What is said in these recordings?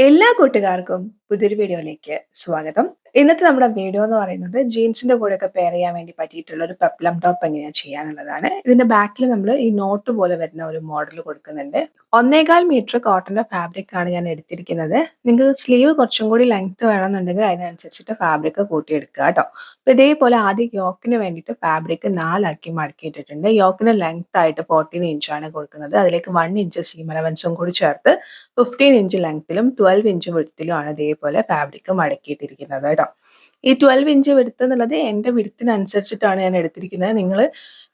എല്ലാ കൂട്ടുകാർക്കും പുതിയൊരു വീഡിയോയിലേക്ക് സ്വാഗതം. ഇന്നത്തെ നമ്മുടെ വീഡിയോ എന്ന് പറയുന്നത് ജീൻസിന്റെ കൂടെയൊക്കെ പെയർ ചെയ്യാൻ വേണ്ടി പറ്റിയിട്ടുള്ള ഒരു പെപ്ലം ടോപ്പ് എങ്ങനെയാണ് ചെയ്യാനുള്ളതാണ്. ഇതിന്റെ ബാക്കിൽ നമ്മൾ ഈ നോട്ട് പോലെ വരുന്ന ഒരു മോഡൽ കൊടുക്കുന്നുണ്ട്. 1.25 മീറ്റർ കോട്ടന്റെ ഫാബ്രിക് ആണ് ഞാൻ എടുത്തിരിക്കുന്നത്. നിങ്ങൾക്ക് സ്ലീവ് കുറച്ചും കൂടി ലെങ്ത് വേണമെന്നുണ്ടെങ്കിൽ അതിനനുസരിച്ചിട്ട് ഫാബ്രിക് കൂട്ടിയെടുക്കുക കേട്ടോ. അപ്പൊ ഇതേപോലെ ആദ്യം യോക്കിന് വേണ്ടിയിട്ട് ഫാബ്രിക് 4 മടക്കിയിട്ടിട്ടുണ്ട്. യോക്കിന് ലെങ്ത് ആയിട്ട് 14 ഇഞ്ചാണ് കൊടുക്കുന്നത്. അതിലേക്ക് 1 ഇഞ്ച് സീം അലവൻസും കൂടി ചേർത്ത് 15 ഇഞ്ച് ലെങ്ത്തിലും 12 ഇഞ്ച് വിഡ്ത്തിലും ആണ് ഇതേപോലെ ഫാബ്രിക് മടക്കിയിട്ടിരിക്കുന്നത് കേട്ടോ. ഈ 12 ഇഞ്ച് വിഡ്ത്ത് എന്നുള്ളത് എൻ്റെ വിഡ്ത്തിനനുസരിച്ചിട്ടാണ് ഞാൻ എടുത്തിരിക്കുന്നത്. നിങ്ങൾ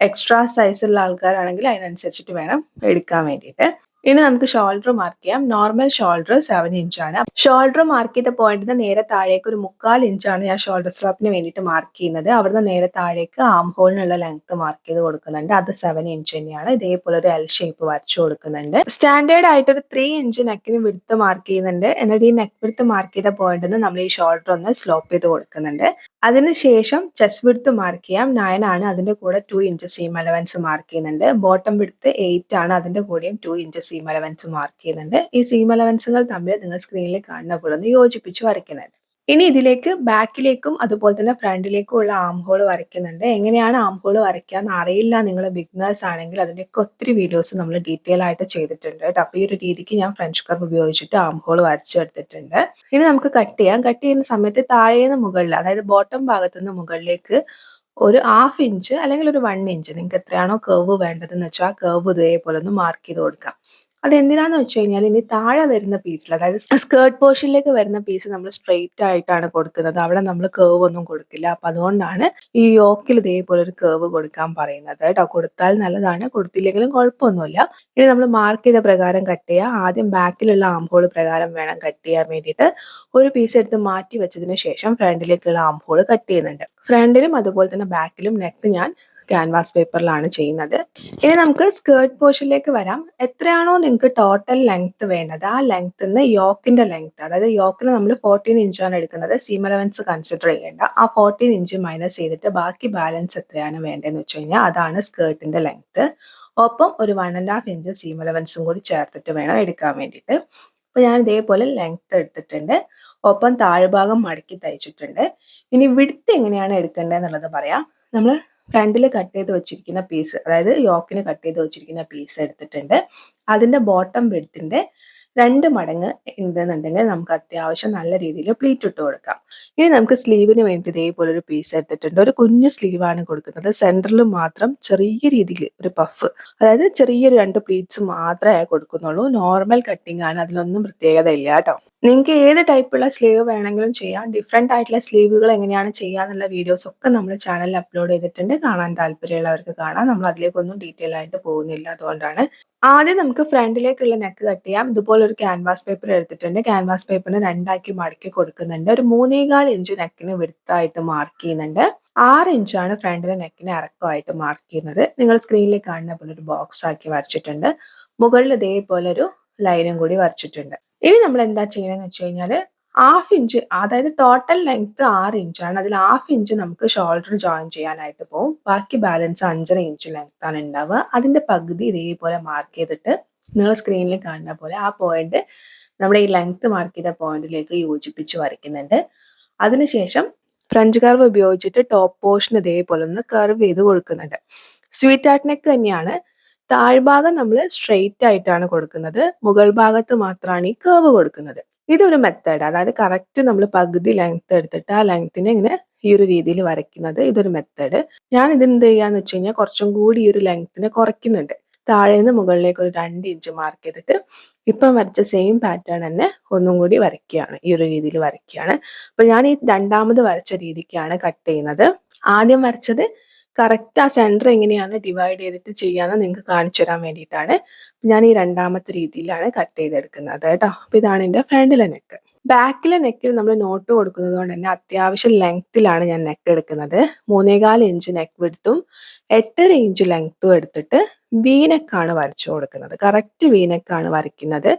എക്സ്ട്രാ സൈസുള്ള ആൾക്കാരാണെങ്കിൽ അതിനനുസരിച്ചിട്ട് വേണം എടുക്കാൻ വേണ്ടിയിട്ട്. ഇനി നമുക്ക് ഷോൾഡർ മാർക്ക് ചെയ്യാം. നോർമൽ ഷോൾഡർ 7 ഇഞ്ചാണ്. ഷോൾഡർ മാർക്ക് ചെയ്ത പോയിന്റിന് നേരെ താഴേക്ക് ഒരു 3/4 ഇഞ്ചാണ് ഞാൻ ഷോൾഡർ സ്ട്രാപ്പിന് വേണ്ടിയിട്ട് മാർക്ക് ചെയ്യുന്നത്. അവിടുന്ന് നേരെ താഴേക്ക് ആം ഹോളിനുള്ള ലെങ്ത് മാർക്ക് ചെയ്ത് കൊടുക്കുന്നുണ്ട്. അത് 7 ഇഞ്ച് തന്നെയാണ്. ഇതേപോലെ ഒരു എൽ ഷേപ്പ് വരച്ചു കൊടുക്കുന്നുണ്ട്. സ്റ്റാൻഡേർഡ് ആയിട്ട് ഒരു 3 ഇഞ്ച് നെക്കിന് വിഡ്ത്ത് മാർക്ക് ചെയ്യുന്നുണ്ട്. എന്നിട്ട് ഈ നെക്ക് വിഡ്ത്ത് മാർക്ക് ചെയ്ത പോയിന്റിന് നമ്മൾ ഈ ഷോൾഡർ ഒന്ന് സ്ലോപ്പ് ചെയ്ത് കൊടുക്കുന്നുണ്ട്. അതിനുശേഷം ചെസ്റ്റ് വിഡ്ത്ത് മാർക്ക് ചെയ്യാം. 9 ആണ്. അതിന്റെ കൂടെ 2 ഇഞ്ച് സീം അലവൻസ് മാർക്ക് ചെയ്യുന്നുണ്ട്. ബോട്ടം വിഡ്ത്ത് 8 ആണ്. അതിന്റെ കൂടെയും 2 ഇഞ്ച് സീം അലവൻസ് മാർക്ക് ചെയ്യുന്നുണ്ട്. ഈ സീം അലവൻസുകൾ തമ്മിൽ നിങ്ങൾ സ്ക്രീനിൽ കാണുന്ന പോലെ ഒന്ന് യോജിപ്പിച്ച് വരയ്ക്കുന്നുണ്ട്. ഇനി ഇതിലേക്ക് ബാക്കിലേക്കും അതുപോലെ തന്നെ ഫ്രണ്ടിലേക്കും ഉള്ള ആം ഹോൾ വരയ്ക്കുന്നുണ്ട്. എങ്ങനെയാണ് ആം ഹോൾ വരയ്ക്കുക എന്ന് അറിയില്ല, നിങ്ങൾ ബിഗിനേഴ്സ് ആണെങ്കിൽ അതിൻ്റെയൊക്കെ ഒത്തിരി വീഡിയോസ് നമ്മൾ ഡീറ്റെയിൽ ആയിട്ട് ചെയ്തിട്ടുണ്ട് കേട്ടോ. അപ്പോൾ ഈ ഒരു രീതിക്ക് ഞാൻ ഫ്രഞ്ച് കർവ് ഉപയോഗിച്ചിട്ട് ആം ഹോൾ വരച്ചെടുത്തിട്ടുണ്ട്. ഇനി നമുക്ക് കട്ട് ചെയ്യാം. കട്ട് ചെയ്യുന്ന സമയത്ത് താഴേന്ന് മുകളിൽ, അതായത് ബോട്ടം ഭാഗത്ത് നിന്ന് മുകളിലേക്ക് ഒരു 1/2 ഇഞ്ച് അല്ലെങ്കിൽ ഒരു 1 ഇഞ്ച് നിങ്ങൾക്ക് എത്രയാണോ കർവ് വേണ്ടതെന്ന് വെച്ചാൽ ആ കർവ് ഇതേപോലെ ഒന്ന് മാർക്ക് ചെയ്ത് കൊടുക്കാം. അതെന്തിനാന്ന് വെച്ച് കഴിഞ്ഞാൽ ഇനി താഴെ വരുന്ന പീസിൽ, അതായത് സ്കേർട്ട് പോർഷനിലേക്ക് വരുന്ന പീസ് നമ്മൾ സ്ട്രെയിറ്റ് ആയിട്ടാണ് കൊടുക്കുന്നത്. അവിടെ നമ്മൾ കർവ് ഒന്നും കൊടുക്കില്ല. അപ്പൊ അതുകൊണ്ടാണ് ഈ യോക്കിൽ ഇതേപോലെ ഒരു കർവ് കൊടുക്കാൻ പറയുന്നത് കേട്ടോ. കൊടുത്താൽ നല്ലതാണ്, കൊടുത്തില്ലെങ്കിലും കുഴപ്പമൊന്നുമില്ല. ഇനി നമ്മൾ മാർക്ക് ചെയ്ത പ്രകാരം കട്ട് ചെയ്യുക. ആദ്യം ബാക്കിലുള്ള ആം ഹോൾ പ്രകാരം വേണം കട്ട് ചെയ്യാൻ വേണ്ടിയിട്ട്. ഒരു പീസ് എടുത്ത് മാറ്റി വെച്ചതിന് ശേഷം ഫ്രണ്ടിലേക്കുള്ള ആം ഹോൾ കട്ട് ചെയ്യുന്നുണ്ട്. ഫ്രണ്ടിലും അതുപോലെ തന്നെ ബാക്കിലും നെക്ക് ഞാൻ ക്യാൻവാസ് പേപ്പറിലാണ് ചെയ്യുന്നത്. ഇനി നമുക്ക് സ്കേർട്ട് പോർഷനിലേക്ക് വരാം. എത്രയാണോ നിങ്ങൾക്ക് ടോട്ടൽ ലെങ്ത് വേണ്ടത് ആ ലെങ്ത്ന്ന് യോക്കിന്റെ ലെങ്ത്, അതായത് യോക്കിന് നമ്മൾ 14 ഇഞ്ചാണ് എടുക്കുന്നത്. സീം അലവൻസ് കൺസിഡർ ചെയ്യേണ്ട. ആ 14 ഇഞ്ച് മൈനസ് ചെയ്തിട്ട് ബാക്കി ബാലൻസ് എത്രയാണ് വേണ്ടതെന്ന് വെച്ച് കഴിഞ്ഞാൽ അതാണ് സ്കേർട്ടിന്റെ ലെങ്ത്. ഒപ്പം ഒരു 1.5 ഇഞ്ച് സീം അലവൻസും കൂടി ചേർത്തിട്ട് വേണം എടുക്കാൻ വേണ്ടിയിട്ട്. അപ്പോൾ ഞാൻ ഇതേപോലെ ലെങ്ത് എടുത്തിട്ടുണ്ട്. ഒപ്പം താഴ്ഭാഗം മടക്കി തയ്ച്ചിട്ടുണ്ട്. ഇനി വിഡ്ത്ത് എങ്ങനെയാണ് എടുക്കേണ്ടത് എന്നുള്ളത് പറയാം. നമ്മൾ ഫ്രണ്ടിൽ കട്ട് ചെയ്ത് വെച്ചിരിക്കുന്ന പീസ്, അതായത് യോക്കിന് കട്ട് ചെയ്ത് വെച്ചിരിക്കുന്ന പീസ് എടുത്തിട്ടുണ്ട്. അതിന്റെ ബോട്ടം വിഡ്ത്തിന്റെ 2 മടങ്ങ് ഉണ്ടെന്നുണ്ടെങ്കിൽ നമുക്ക് അത്യാവശ്യം നല്ല രീതിയിൽ പ്ലീറ്റ് ഇട്ട് കൊടുക്കാം. ഇനി നമുക്ക് സ്ലീവിന് വേണ്ടി ഇതേപോലെ ഒരു പീസ് എടുത്തിട്ടുണ്ട്. ഒരു കുഞ്ഞു സ്ലീവാണ് കൊടുക്കുന്നത്. സെന്ററിൽ മാത്രം ചെറിയ രീതിയിൽ ഒരു പഫ്, അതായത് ചെറിയൊരു 2 പ്ലീറ്റ്സ് മാത്രമേ കൊടുക്കുന്നുള്ളൂ. നോർമൽ കട്ടിംഗ് ആണ്, അതിലൊന്നും പ്രത്യേകത ഇല്ല കേട്ടോ. നിങ്ങൾക്ക് ഏത് ടൈപ്പുള്ള സ്ലീവ് വേണമെങ്കിലും ചെയ്യാം. ഡിഫറെന്റ് ആയിട്ടുള്ള സ്ലീവുകൾ എങ്ങനെയാണ് ചെയ്യാന്നുള്ള വീഡിയോസ് ഒക്കെ നമ്മൾ ചാനലിൽ അപ്ലോഡ് ചെയ്തിട്ടുണ്ട്. കാണാൻ താല്പര്യമുള്ളവർക്ക് കാണാം. നമ്മൾ അതിലേക്കൊന്നും ഡീറ്റെയിൽ ആയിട്ട് പോകുന്നില്ല, അതുകൊണ്ടാണ്. ആദ്യം നമുക്ക് ഫ്രണ്ടിലേക്കുള്ള നെക്ക് കട്ട് ചെയ്യാം. ഇതുപോലെ ഒരു ക്യാൻവാസ് പേപ്പർ എടുത്തിട്ടുണ്ട്. ക്യാൻവാസ് പേപ്പറിന് 2 മടക്കി കൊടുക്കുന്നുണ്ട്. ഒരു 3.25 ഇഞ്ച് നെക്കിന് വിഡ്ത്തായിട്ട് മാർക്ക് ചെയ്യുന്നുണ്ട്. 6 ഇഞ്ചാണ് ഫ്രണ്ടിലെ നെക്കിന് ഇറക്കമായിട്ട് മാർക്ക് ചെയ്യുന്നത്. നിങ്ങൾ സ്ക്രീനിൽ കാണുന്ന പോലെ ഒരു ബോക്സ് ആക്കി വരച്ചിട്ടുണ്ട്. മുകളിൽ ഇതേപോലെ ഒരു ലൈനും കൂടി വരച്ചിട്ടുണ്ട്. ഇനി നമ്മൾ എന്താ ചെയ്യണമെന്ന് വെച്ച് കഴിഞ്ഞാൽ 1/2 ഇഞ്ച്, അതായത് ടോട്ടൽ ലെങ്ത് 6 ഇഞ്ചാണ്. അതിൽ 1/2 ഇഞ്ച് നമുക്ക് ഷോൾഡർ ജോയിൻ ചെയ്യാനായിട്ട് പോകും. ബാക്കി ബാലൻസ് 5.5 ഇഞ്ച് ലെങ്ത് ആണ് ഉണ്ടാവുക. അതിന്റെ പകുതി ഇതേപോലെ മാർക്ക് ചെയ്തിട്ട് നിങ്ങൾ സ്ക്രീനിൽ കാണുന്ന പോലെ ആ പോയിന്റ് നമ്മുടെ ഈ ലെങ്ത് മാർക്ക് ചെയ്ത പോയിന്റിലേക്ക് യോജിപ്പിച്ച് വരയ്ക്കുന്നുണ്ട്. അതിനുശേഷം ഫ്രഞ്ച് കർവ് ഉപയോഗിച്ചിട്ട് ടോപ്പ് പോർഷൻ ഇതേപോലെ ഒന്ന് കർവ് ചെയ്ത് കൊടുക്കുന്നുണ്ട്. സ്വീറ്റ് ആർട്ട് നെക്ക് തന്നെയാണ്. താഴ്ഭാഗം നമ്മൾ സ്ട്രെയിറ്റ് ആയിട്ടാണ് കൊടുക്കുന്നത്. മുകൾ ഭാഗത്ത് മാത്രമാണ് ഈ കർവ് കൊടുക്കുന്നത്. ഇതൊരു മെത്തേഡ്, അതായത് കറക്റ്റ് നമ്മൾ പകുതി ലെങ്ത് എടുത്തിട്ട് ആ ലെങ്ത്തിനെ ഇങ്ങനെ ഈ ഒരു രീതിയിൽ വരയ്ക്കുന്നത്. ഇതൊരു മെത്തേഡ്. ഞാൻ ഇതെന്ത് ചെയ്യാന്ന് വെച്ച് കഴിഞ്ഞാൽ കുറച്ചും കൂടി ഈ ഒരു ലെങ്ത്തിനെ കുറയ്ക്കുന്നുണ്ട്. താഴേന്ന് മുകളിലേക്ക് ഒരു 2 ഇഞ്ച് മാർക്ക് ചെയ്തിട്ട് ഇപ്പം വരച്ച സെയിം പാറ്റേൺ തന്നെ ഒന്നും കൂടി വരയ്ക്കുകയാണ്. ഈ ഒരു രീതിയിൽ വരയ്ക്കുകയാണ്. അപ്പൊ ഞാൻ ഈ രണ്ടാമത് വരച്ച രീതിക്കാണ് കട്ട് ചെയ്യുന്നത്. ആദ്യം വരച്ചത് കറക്റ്റ് ആ സെന്റർ എങ്ങനെയാണ് ഡിവൈഡ് ചെയ്തിട്ട് ചെയ്യാന്ന് നിങ്ങൾക്ക് കാണിച്ചു തരാൻ വേണ്ടിയിട്ടാണ്. ഞാൻ ഈ രണ്ടാമത്തെ രീതിയിലാണ് കട്ട് ചെയ്തെടുക്കുന്നത് കേട്ടോ. അപ്പൊ ഇതാണ് എൻ്റെ ഫ്രണ്ടിലെ നെക്ക്. ബാക്കിലെ നെക്കിൽ നമ്മൾ നോട്ട് കൊടുക്കുന്നത് കൊണ്ട് തന്നെ അത്യാവശ്യം ലെങ്ത്തിലാണ് ഞാൻ നെക്ക് എടുക്കുന്നത്. 3.25 ഇഞ്ച് നെക്ക് വിഡ്ത്തും 8.5 ഇഞ്ച് ലെങ്ത്തും എടുത്തിട്ട് വീനെക്കാണ് വരച്ചു കൊടുക്കുന്നത്. കറക്റ്റ് വീനെക്കാണ് വരയ്ക്കുന്നത്.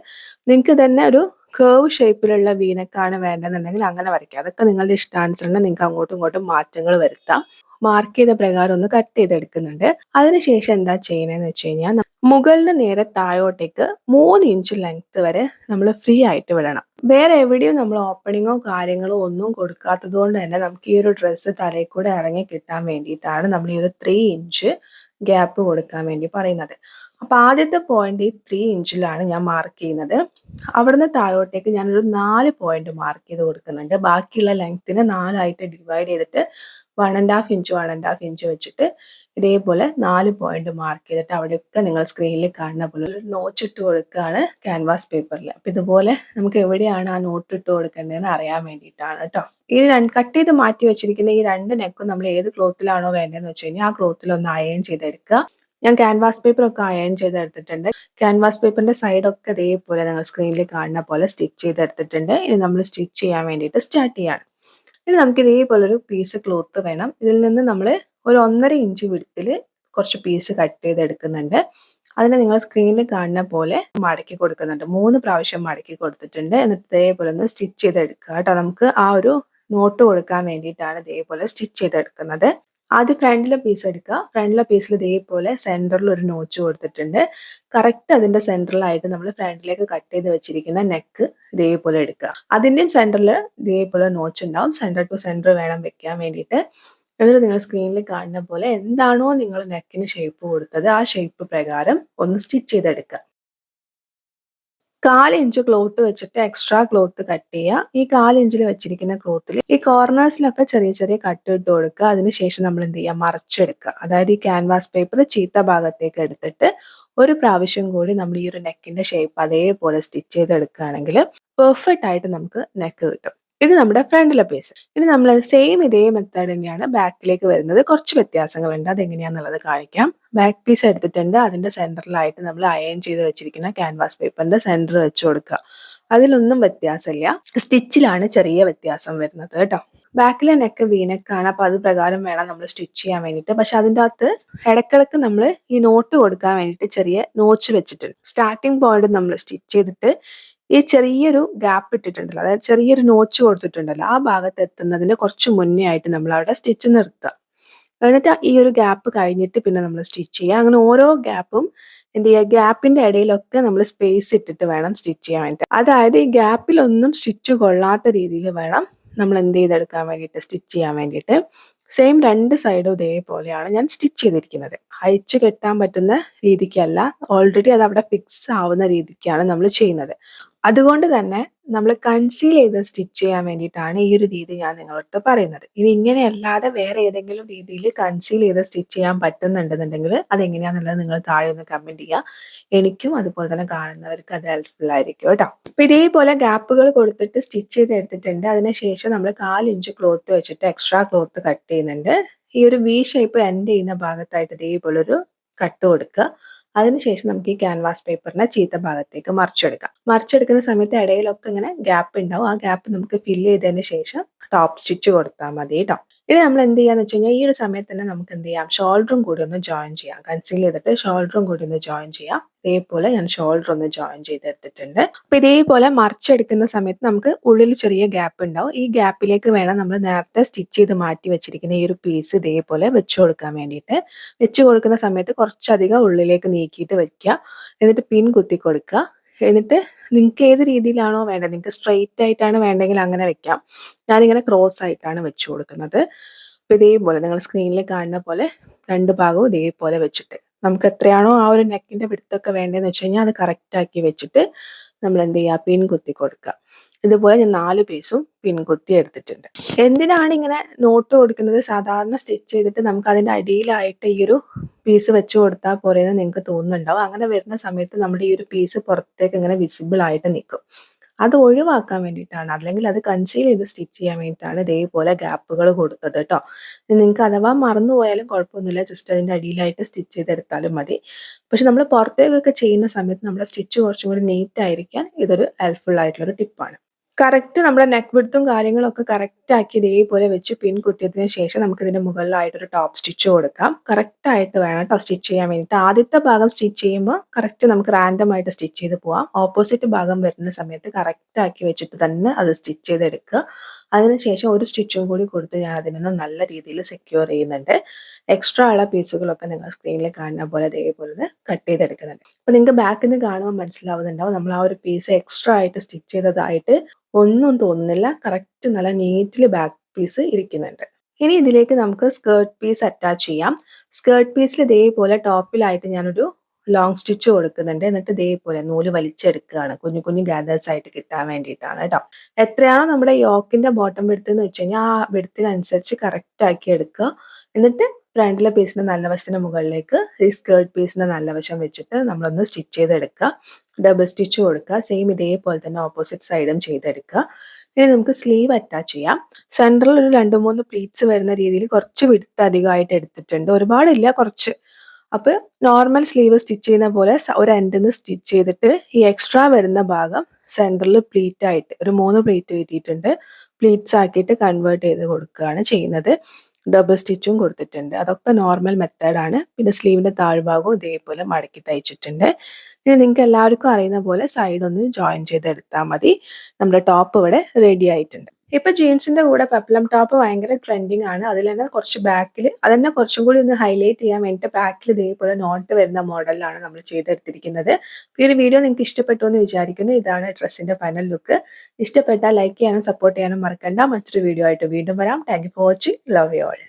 നിങ്ങൾക്ക് തന്നെ ഒരു കേർവ് ഷേപ്പിലുള്ള വീനെക്കാണ് വേണ്ടതെന്നുണ്ടെങ്കിൽ അങ്ങനെ വരയ്ക്കാം. അതൊക്കെ നിങ്ങളുടെ ഇഷ്ടാനുസരണം നിങ്ങൾക്ക് അങ്ങോട്ടും ഇങ്ങോട്ടും മാറ്റങ്ങൾ വരുത്താം. മാർക്ക് ചെയ്ത പ്രകാരം ഒന്ന് കട്ട് ചെയ്തെടുക്കുന്നുണ്ട്. അതിനുശേഷം എന്താ ചെയ്യണമെന്ന് വെച്ച് കഴിഞ്ഞാൽ മുകളിൽ നേരെ താഴോട്ടേക്ക് 3 ഇഞ്ച് ലെങ്ത് വരെ നമ്മൾ ഫ്രീ ആയിട്ട് വിടണം. വേറെ എവിടെയും നമ്മൾ ഓപ്പണിങ്ങോ കാര്യങ്ങളോ ഒന്നും കൊടുക്കാത്തത് കൊണ്ട് തന്നെ നമുക്ക് ഈ ഒരു ഡ്രസ്സ് തലയിൽ കൂടെ ഇറങ്ങി കിട്ടാൻ വേണ്ടിയിട്ടാണ് നമ്മൾ ഈ ഒരു 3 ഇഞ്ച് ഗ്യാപ്പ് കൊടുക്കാൻ വേണ്ടി പറയുന്നത്. അപ്പോൾ ആദ്യത്തെ പോയിന്റ് ഈ 3 ഇഞ്ചിലാണ് ഞാൻ മാർക്ക് ചെയ്യുന്നത്. അവിടുന്ന് താഴോട്ടേക്ക് ഞാനൊരു 4 പോയിന്റ് മാർക്ക് ചെയ്ത് കൊടുക്കുന്നുണ്ട്. ബാക്കിയുള്ള ലെങ്ത്തിനെ 4 ആയിട്ട് ഡിവൈഡ് ചെയ്തിട്ട് 1½ ഇഞ്ച് 1½ ഇഞ്ച് വെച്ചിട്ട് ഇതേപോലെ 4 പോയിന്റ് മാർക്ക് ചെയ്തിട്ട് അവിടെയൊക്കെ നിങ്ങൾ സ്ക്രീനിൽ കാണുന്ന പോലെ ഒരു നോച്ച് ഇട്ട് കൊടുക്കുകയാണ് ക്യാൻവാസ് പേപ്പറിൽ. അപ്പോൾ ഇതുപോലെ നമുക്ക് എവിടെയാണ് ആ നോട്ട് ഇട്ട് കൊടുക്കേണ്ടതെന്ന് അറിയാൻ വേണ്ടിയിട്ടാണ് കേട്ടോ. ഈ കട്ട് ചെയ്ത് മാറ്റി വെച്ചിരിക്കുന്ന ഈ 2 നെക്കും നമ്മൾ ഏത് ക്ലോത്തിലാണോ വേണ്ടതെന്ന് വെച്ച് കഴിഞ്ഞാൽ ആ ക്ലോത്തിൽ ഒന്ന് അയൺ ചെയ്തെടുക്കുക. ഞാൻ ക്യാൻവാസ് പേപ്പർ ഒക്കെ അയൺ ചെയ്തെടുത്തിട്ടുണ്ട്. ക്യാൻവാസ് പേപ്പറിന്റെ സൈഡൊക്കെ ഇതേപോലെ നിങ്ങൾ സ്ക്രീനിൽ കാണുന്ന പോലെ സ്റ്റിച്ച് ചെയ്തെടുത്തിട്ടുണ്ട്. ഇനി നമ്മൾ സ്റ്റിച്ച് ചെയ്യാൻ വേണ്ടിയിട്ട് സ്റ്റാർട്ട് ചെയ്യാണ്. ഇനി നമുക്ക് ഇതേപോലെ ഒരു പീസ് ക്ലോത്ത് വേണം. ഇതിൽ നിന്ന് നമ്മൾ ഒരു 1½ ഇഞ്ച് വിഡ്ത്തിൽ കുറച്ച് പീസ് കട്ട് ചെയ്തെടുക്കുന്നുണ്ട്. അതിനെ നിങ്ങൾ സ്ക്രീനിൽ കാണുന്ന പോലെ മടക്കി കൊടുക്കുന്നുണ്ട്. 3 പ്രാവശ്യം മടക്കി കൊടുത്തിട്ടുണ്ട്. എന്നിട്ട് ഇതേപോലെ ഒന്ന് സ്റ്റിച്ച് ചെയ്തെടുക്കുക കേട്ടോ. നമുക്ക് ആ ഒരു നോട്ട് കൊടുക്കാൻ വേണ്ടിയിട്ടാണ് ഇതേപോലെ സ്റ്റിച്ച് ചെയ്തെടുക്കുന്നത്. ആദ്യം ഫ്രണ്ടിലെ പീസ് എടുക്കുക. ഫ്രണ്ടിലെ പീസിൽ ഇതേപോലെ സെൻറ്ററിൽ ഒരു നോച്ച് കൊടുത്തിട്ടുണ്ട്. കറക്റ്റ് അതിൻ്റെ സെൻറ്ററിലായിട്ട് നമ്മൾ ഫ്രണ്ടിലേക്ക് കട്ട് ചെയ്ത് വെച്ചിരിക്കുന്ന നെക്ക് ഇതേപോലെ എടുക്കുക. അതിൻ്റെയും സെൻറ്ററിൽ ഇതേപോലെ നോച്ച് ഉണ്ടാവും. സെൻറ്റർ ടു സെൻറ്റർ വേണം വെക്കാൻ വേണ്ടിയിട്ട്. എന്നിട്ട് നിങ്ങൾ സ്ക്രീനിൽ കാണുന്ന പോലെ എന്താണോ നിങ്ങൾ നെക്കിന് ഷേപ്പ് കൊടുത്തത് ആ ഷേപ്പ് പ്രകാരം ഒന്ന് സ്റ്റിച്ച് ചെയ്തെടുക്കുക. 4 ഇഞ്ച് ക്ലോത്ത് വെച്ചിട്ട് എക്സ്ട്രാ ക്ലോത്ത് കട്ട് ചെയ്യുക. ഈ 4 ഇഞ്ചിൽ വെച്ചിരിക്കുന്ന ക്ലോത്തിൽ ഈ കോർണേഴ്സിലൊക്കെ ചെറിയ ചെറിയ കട്ട് ഇട്ട് കൊടുക്കുക. അതിനുശേഷം നമ്മൾ എന്ത് ചെയ്യുക, മറച്ചെടുക്കുക. അതായത് ഈ ക്യാൻവാസ് പേപ്പർ ചീത്ത ഭാഗത്തേക്ക് എടുത്തിട്ട് ഒരു പ്രാവശ്യം കൂടി നമ്മൾ ഈ ഒരു നെക്കിന്റെ ഷേപ്പ് അതേപോലെ സ്റ്റിച്ച് ചെയ്തെടുക്കുകയാണെങ്കിൽ പെർഫെക്റ്റ് ആയിട്ട് നമുക്ക് നെക്ക് കിട്ടും. ഇത് നമ്മുടെ ഫ്രണ്ടിലെ പീസ്. ഇനി നമ്മൾ സെയിം ഇതേ മെത്തേഡ് തന്നെയാണ് ബാക്കിലേക്ക് വരുന്നത്. കുറച്ച് വ്യത്യാസങ്ങളുണ്ട്. അതെങ്ങനെയാണെന്നുള്ളത് കാണിക്കാം. ബാക്ക് പീസ് എടുത്തിട്ടുണ്ട്. അതിന്റെ സെന്ററിലായിട്ട് നമ്മൾ അയൺ ചെയ്ത് വെച്ചിരിക്കുന്ന ക്യാൻവാസ് പേപ്പറിന്റെ സെന്റർ വെച്ച് കൊടുക്കുക. അതിലൊന്നും വ്യത്യാസമില്ല. സ്റ്റിച്ചിലാണ് ചെറിയ വ്യത്യാസം വരുന്നത് കേട്ടോ. ബാക്കിലെ നെക്ക് വീനെക്കാണ്. അപ്പോൾ അത് പ്രകാരം വേണം നമ്മൾ സ്റ്റിച്ച് ചെയ്യാൻ വേണ്ടിയിട്ട്. പക്ഷെ അതിൻ്റെ അകത്ത് ഇടക്കിടക്ക് നമ്മൾ ഈ നോട്ട് കൊടുക്കാൻ വേണ്ടിയിട്ട് ചെറിയ നോച്ച് വെച്ചിട്ടുണ്ട്. സ്റ്റാർട്ടിങ് പോയിന്റ് നമ്മൾ സ്റ്റിച്ച് ചെയ്തിട്ട് ഈ ചെറിയൊരു ഗ്യാപ്പ് ഇട്ടിട്ടുണ്ടല്ലോ, അതായത് ചെറിയൊരു നോച്ച് കൊടുത്തിട്ടുണ്ടല്ലോ, ആ ഭാഗത്ത് എത്തുന്നതിന് കുറച്ച് മുന്നേ ആയിട്ട് നമ്മൾ അവിടെ സ്റ്റിച്ച് നിർത്തുക. എന്നിട്ട് ഈ ഒരു ഗ്യാപ്പ് കഴിഞ്ഞിട്ട് പിന്നെ നമ്മൾ സ്റ്റിച്ച് ചെയ്യുക. അങ്ങനെ ഓരോ ഗ്യാപ്പും എന്ത് ചെയ്യുക, ഗ്യാപ്പിന്റെ ഇടയിലൊക്കെ നമ്മൾ സ്പേസ് ഇട്ടിട്ട് വേണം സ്റ്റിച്ച് ചെയ്യാൻ വേണ്ടിയിട്ട്. അതായത് ഈ ഗ്യാപ്പിലൊന്നും സ്റ്റിച്ച് കൊള്ളാത്ത രീതിയിൽ വേണം നമ്മൾ എന്ത് ചെയ്തെടുക്കാൻ വേണ്ടിയിട്ട്, സ്റ്റിച്ച് ചെയ്യാൻ വേണ്ടിയിട്ട്. സെയിം 2 സൈഡും ഇതേപോലെയാണ് ഞാൻ സ്റ്റിച്ച് ചെയ്തിരിക്കുന്നത്. അയച്ച് കെട്ടാൻ പറ്റുന്ന രീതിക്കല്ല, ഓൾറെഡി അത് അവിടെ ഫിക്സ് ആവുന്ന രീതിക്കാണ് നമ്മൾ ചെയ്യുന്നത്. അതുകൊണ്ട് തന്നെ നമ്മൾ കൺസീൽ ചെയ്ത് സ്റ്റിച്ച് ചെയ്യാൻ വേണ്ടിയിട്ടാണ് ഈ ഒരു രീതി ഞാൻ നിങ്ങളടുത്ത് പറയുന്നത്. ഇനി ഇങ്ങനെയല്ലാതെ വേറെ ഏതെങ്കിലും രീതിയിൽ കൺസീൽ ചെയ്ത് സ്റ്റിച്ച് ചെയ്യാൻ പറ്റുന്നുണ്ടെന്നുണ്ടെങ്കിൽ അതെങ്ങനെയാണെന്നുള്ളത് നിങ്ങൾ താഴെ ഒന്ന് കമന്റ് ചെയ്യുക. എനിക്കും അതുപോലെ തന്നെ കാണുന്നവർക്ക് അത് ഹെൽപ്ഫുൾ ആയിരിക്കും കേട്ടോ. അപ്പോൾ ഇതേപോലെ ഗ്യാപ്പുകൾ കൊടുത്തിട്ട് സ്റ്റിച്ച് ചെയ്ത് എടുത്തിട്ടുണ്ട്. അതിനുശേഷം നമ്മൾ 4 ഇഞ്ച് ക്ലോത്ത് വെച്ചിട്ട് എക്സ്ട്രാ ക്ലോത്ത് കട്ട് ചെയ്യുന്നുണ്ട്. ഈ ഒരു വി ഷേപ്പ് എൻഡ് ചെയ്യുന്ന ഭാഗത്തായിട്ട് ഇതേപോലെ ഒരു കട്ട് കൊടുക്കുക. അതിനുശേഷം നമുക്ക് ഈ ക്യാൻവാസ് പേപ്പറിനെ ചീത്ത ഭാഗത്തേക്ക് മറിച്ചെടുക്കാം. മറിച്ചെടുക്കുന്ന സമയത്ത് ഇടയിലൊക്കെ ഇങ്ങനെ ഗ്യാപ്പ് ഉണ്ടാവും. ആ ഗ്യാപ്പ് നമുക്ക് ഫില്ല് ചെയ്തതിന് ശേഷം ടോപ്പ് സ്റ്റിച്ച് കൊടുത്താൽ മതി കേട്ടോ. ഇനി നമ്മൾ എന്ത് ചെയ്യാന്ന് വെച്ച് കഴിഞ്ഞാൽ ഈ ഒരു സമയത്ത് തന്നെ നമുക്ക് എന്ത് ചെയ്യാം, ഷോൾഡറും കൂടി ഒന്ന് ജോയിൻ ചെയ്യാം. കൺസീൽ ചെയ്തിട്ട് ഷോൾഡറും കൂടി ഒന്ന് ജോയിൻ ചെയ്യാം. ഇതേപോലെ ഞാൻ ഷോൾഡർ ഒന്ന് ജോയിൻ ചെയ്തെടുത്തിട്ടുണ്ട്. അപ്പൊ ഇതേപോലെ മറിച്ചെടുക്കുന്ന സമയത്ത് നമുക്ക് ഉള്ളിൽ ചെറിയ ഗ്യാപ്പ് ഉണ്ടാവും. ഈ ഗ്യാപ്പിലേക്ക് വേണം നമ്മൾ നേരത്തെ സ്റ്റിച്ച് ചെയ്ത് മാറ്റി വെച്ചിരിക്കുന്ന ഈ ഒരു പീസ് ഇതേപോലെ വെച്ച് കൊടുക്കാൻ വേണ്ടിയിട്ട്. വെച്ച് കൊടുക്കുന്ന സമയത്ത് കുറച്ചധികം ഉള്ളിലേക്ക് നീക്കിയിട്ട് വെക്കുക. എന്നിട്ട് പിൻ കുത്തി കൊടുക്കുക. എന്നിട്ട് നിങ്ങൾക്ക് ഏത് രീതിയിലാണോ വേണ്ടത്, നിങ്ങൾക്ക് സ്ട്രെയിറ്റ് ആയിട്ടാണ് വേണ്ടെങ്കിൽ അങ്ങനെ വെക്കാം. ഞാനിങ്ങനെ ക്രോസ് ആയിട്ടാണ് വെച്ച് കൊടുക്കുന്നത്. അപ്പോൾ ഇതേപോലെ നിങ്ങൾ സ്ക്രീനിൽ കാണുന്ന പോലെ 2 ഭാഗവും ഇതേപോലെ വെച്ചിട്ട് നമുക്ക് എത്രയാണോ ആ ഒരു നെക്കിന്റെ വിഡ്ത്തൊക്കെ വേണ്ടതെന്ന് വെച്ച് കഴിഞ്ഞാൽ അത് കറക്റ്റ് ആക്കി വെച്ചിട്ട് നമ്മൾ എന്ത് ചെയ്യുക, പിൻ കുത്തി കൊടുക്കുക. ഇതുപോലെ ഞാൻ 4 പീസും പിൻ കുത്തി എടുത്തിട്ടുണ്ട്. എന്തിനാണ് ഇങ്ങനെ നോട്ട് കൊടുക്കുന്നത്? സാധാരണ സ്റ്റിച്ച് ചെയ്തിട്ട് നമുക്ക് അതിൻ്റെ അടിയിലായിട്ട് ഈ ഒരു പീസ് വെച്ച് കൊടുത്താൽ പോരെയെന്ന് നിങ്ങൾക്ക് തോന്നുന്നുണ്ടാവും. അങ്ങനെ വരുന്ന സമയത്ത് നമ്മുടെ ഈ ഒരു പീസ് പുറത്തേക്ക് ഇങ്ങനെ വിസിബിൾ ആയിട്ട് നിൽക്കും. അത് ഒഴിവാക്കാൻ വേണ്ടിയിട്ടാണ്, അല്ലെങ്കിൽ അത് കൺസീൽ ചെയ്ത് സ്റ്റിച്ച് ചെയ്യാൻ വേണ്ടിയിട്ടാണ് ഇതേപോലെ ഗ്യാപ്പുകൾ കൊടുത്തത് കേട്ടോ. നിങ്ങൾക്ക് അഥവാ മറന്നു പോയാലും കുഴപ്പമൊന്നുമില്ല, ജസ്റ്റ് അതിൻ്റെ അടിയിലായിട്ട് സ്റ്റിച്ച് ചെയ്തെടുത്താലും മതി. പക്ഷെ നമ്മൾ പുറത്തേക്കൊക്കെ ചെയ്യുന്ന സമയത്ത് നമ്മുടെ സ്റ്റിച്ച് കുറച്ചും കൂടി നീറ്റ് ആയിരിക്കാൻ ഇതൊരു ഹെൽപ്ഫുൾ ആയിട്ടുള്ളൊരു ടിപ്പാണ്. കറക്റ്റ് നമ്മുടെ നെക്ക് വിഡ്ത്തും കാര്യങ്ങളൊക്കെ കറക്റ്റ് ആക്കി ഇതേപോലെ വെച്ച് പിൻ കുത്തിയതിന് ശേഷം നമുക്ക് ഇതിന്റെ മുകളിലായിട്ടൊരു ടോപ്പ് സ്റ്റിച്ച് കൊടുക്കാം. കറക്റ്റ് ആയിട്ട് വേണം കേട്ടോ സ്റ്റിച്ച് ചെയ്യാൻ വേണ്ടിയിട്ട്. ആദ്യത്തെ ഭാഗം സ്റ്റിച്ച് ചെയ്യുമ്പോൾ കറക്റ്റ് നമുക്ക് റാൻഡം ആയിട്ട് സ്റ്റിച്ച് ചെയ്ത് പോവാം. ഓപ്പോസിറ്റ് ഭാഗം വരുന്ന സമയത്ത് കറക്റ്റ് ആക്കി വെച്ചിട്ട് തന്നെ അത് സ്റ്റിച്ച് ചെയ്തെടുക്കുക. അതിനുശേഷം ഒരു സ്റ്റിച്ചും കൂടി കൊടുത്ത് ഞാൻ അതിനൊന്ന് നല്ല രീതിയിൽ സെക്യൂർ ചെയ്യുന്നുണ്ട്. എക്സ്ട്രാ ഉള്ള പീസുകളൊക്കെ നിങ്ങൾ സ്ക്രീനിൽ കാണുന്ന പോലെ അതേപോലെ ഒന്ന് കട്ട് ചെയ്തെടുക്കുന്നുണ്ട്. അപ്പോൾ നിങ്ങൾക്ക് ബാക്കിൽ നിന്ന് കാണുമ്പോൾ മനസ്സിലാവുന്നുണ്ടാവും നമ്മൾ ആ ഒരു പീസ് എക്സ്ട്രാ ആയിട്ട് സ്റ്റിച്ച് ചെയ്തതായിട്ട് ഒന്നും തോന്നുന്നില്ല. കറക്റ്റ് നല്ല നീറ്റിൽ ബാക്ക് പീസ് ഇരിക്കുന്നുണ്ട്. ഇനി ഇതിലേക്ക് നമുക്ക് സ്കേർട്ട് പീസ് അറ്റാച്ച് ചെയ്യാം. സ്കേർട്ട് പീസിൽ ഇതേപോലെ ടോപ്പിലായിട്ട് ഞാനൊരു ലോങ് സ്റ്റിച്ച് കൊടുക്കുന്നുണ്ട്. എന്നിട്ട് ഇതേപോലെ നൂല് വലിച്ചെടുക്കുകയാണ്. കുഞ്ഞു കുഞ്ഞു ഗാദേഴ്സ് ആയിട്ട് കിട്ടാൻ വേണ്ടിയിട്ടാണ് കേട്ടോ. എത്രയാണോ നമ്മുടെ യോക്കിന്റെ ബോട്ടം വിഡ്ത്ത് എന്ന് വെച്ച് കഴിഞ്ഞാൽ ആ വിഡ്ത്തിനനുസരിച്ച് കറക്റ്റ് ആക്കി എടുക്കുക. എന്നിട്ട് ഫ്രണ്ടിലെ പീസിന്റെ നല്ല വശത്തിന് മുകളിലേക്ക് ഈ സ്കേർട്ട് പീസിന്റെ നല്ല വശം വെച്ചിട്ട് നമ്മളൊന്ന് സ്റ്റിച്ച് ചെയ്തെടുക്കുക. ഡബിൾ സ്റ്റിച്ച് കൊടുക്കുക. സെയിം ഇതേപോലെ തന്നെ ഓപ്പോസിറ്റ് സൈഡും ചെയ്തെടുക്കുക. ഇനി നമുക്ക് സ്ലീവ് അറ്റാച്ച് ചെയ്യാം. സെൻട്രൽ ഒരു 2-3 പ്ലീറ്റ്സ് വരുന്ന രീതിയിൽ കുറച്ച് വിഡ്ത്ത് അധികമായിട്ട് എടുത്തിട്ടുണ്ട്. ഒരുപാടില്ല, കുറച്ച്. അപ്പോൾ നോർമൽ സ്ലീവ് സ്റ്റിച്ച് ചെയ്യുന്ന പോലെ ഒരു എൻഡിൽ നിന്ന് സ്റ്റിച്ച് ചെയ്തിട്ട് ഈ എക്സ്ട്രാ വരുന്ന ഭാഗം സെൻറ്ററിൽ പ്ലീറ്റ് ആയിട്ട് ഒരു 3 പ്ലീറ്റ് കിട്ടിയിട്ടുണ്ട്. പ്ലീറ്റ്സ് ആക്കിയിട്ട് കൺവേർട്ട് ചെയ്ത് കൊടുക്കുകയാണ് ചെയ്യുന്നത്. ഡബിൾ സ്റ്റിച്ചും കൊടുത്തിട്ടുണ്ട്. അതൊക്കെ നോർമൽ മെത്തേഡാണ്. പിന്നെ സ്ലീവിൻ്റെ താഴ്ഭാഗവും ഇതേപോലെ മടക്കി തയ്ച്ചിട്ടുണ്ട്. ഇനി നിങ്ങൾക്ക് എല്ലാവർക്കും അറിയുന്ന പോലെ സൈഡ് ഒന്ന് ജോയിൻ ചെയ്തെടുത്താൽ മതി. നമ്മുടെ ടോപ്പ് ഇവിടെ റെഡി ആയിട്ടുണ്ട്. ഇപ്പൊ ജീൻസിന്റെ കൂടെ പെപ്ലം ടോപ്പ് ഭയങ്കര ട്രെൻഡിങ് ആണ്. അതിൽ തന്നെ കുറച്ച് ബാക്കിൽ അതന്നെ കുറച്ചും കൂടി ഒന്ന് ഹൈലൈറ്റ് ചെയ്യാൻ വേണ്ടിയിട്ട് ബാക്കിൽ ഇതേപോലെ നോട്ട് വരുന്ന മോഡലിലാണ് നമ്മൾ ചെയ്തെടുത്തിരിക്കുന്നത്. ഈ ഒരു വീഡിയോ നിങ്ങൾക്ക് ഇഷ്ടപ്പെട്ടു എന്ന് വിചാരിക്കുന്നു. ഇതാണ് ഡ്രസ്സിന്റെ ഫൈനൽ ലുക്ക്. ഇഷ്ടപ്പെട്ടാൽ ലൈക്ക് ചെയ്യാനും സപ്പോർട്ട് ചെയ്യാനും മറക്കണ്ട. മറ്റൊരു വീഡിയോ ആയിട്ട് വീണ്ടും വരാം. Thank you for watching. Love you all.